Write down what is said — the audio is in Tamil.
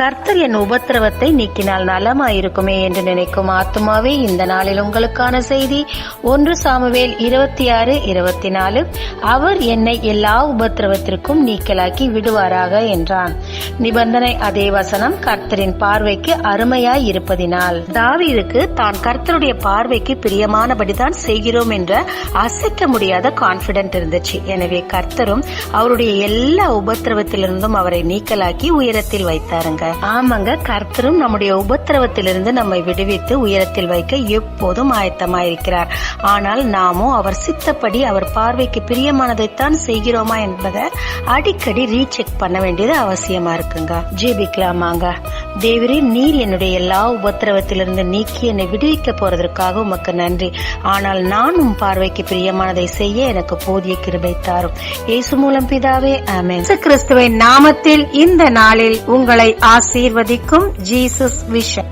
கர்த்தர் என் உபத்திரவத்தை நீக்கினால் நலமாயிருக்குமே என்று நினைக்கும் ஆத்துமாவே, இந்த நாளில் உங்களுக்கான செய்தி 1 சாமுவேல் 26:24. அவர் என்னை எல்லா உபத்திரவத்திற்கும் நீக்கலாக்கி விடுவாராக என்றான். நிபந்தனை அதே வசனம், கர்த்தரின் பார்வைக்கு அருமையாய் இருப்பதினால். தாவீதுக்கு தான் கர்த்தருடைய பார்வைக்கு பிரியமானபடிதான் செய்கிறோம் என்ற அசைக்க முடியாத கான்பிடன்ட் இருந்துச்சு. எனவே கர்த்தரும் அவருடைய எல்லா உபத்திரவத்திலிருந்தும் அவரை நீக்கலாக்கி உயரத்தில் வைத்தாருங்க. ஆமாங்க, கர்த்தரும் நம்முடைய உபத்திரவத்திலிருந்து நம்மை விடுவித்து உயரத்தில் வைக்க எப்போதும் ஆயத்தமாயிருக்கிறார். ஆனால் நாமும் அவர் சித்தப்படி அவர் பார்வைக்கு பிரியமானதைத்தான் செய்கிறோமா என்பதை அடிக்கடி ரீசெக் பண்ண வேண்டியது அவசியமா இருக்குங்க. ஜெபிக்கலாமாங்க. தேவரே, நீர் என்னுடைய எல்லா உபத்திரவத்திலிருந்து நீக்கி என்னை விடுவிக்க போறதற்காக உமக்கு நன்றி. ஆனால் நான் உம் பார்வைக்கு பிரியமானதை செய்ய எனக்கு போதிய கிருபை தாரும். இயேசு மூலம் பிதாவே, ஆமென். கிறிஸ்துவின் நாமத்தில் இந்த நாளில் உங்களை ஆசீர்வதிக்கும் ஜீசஸ் விஷன்.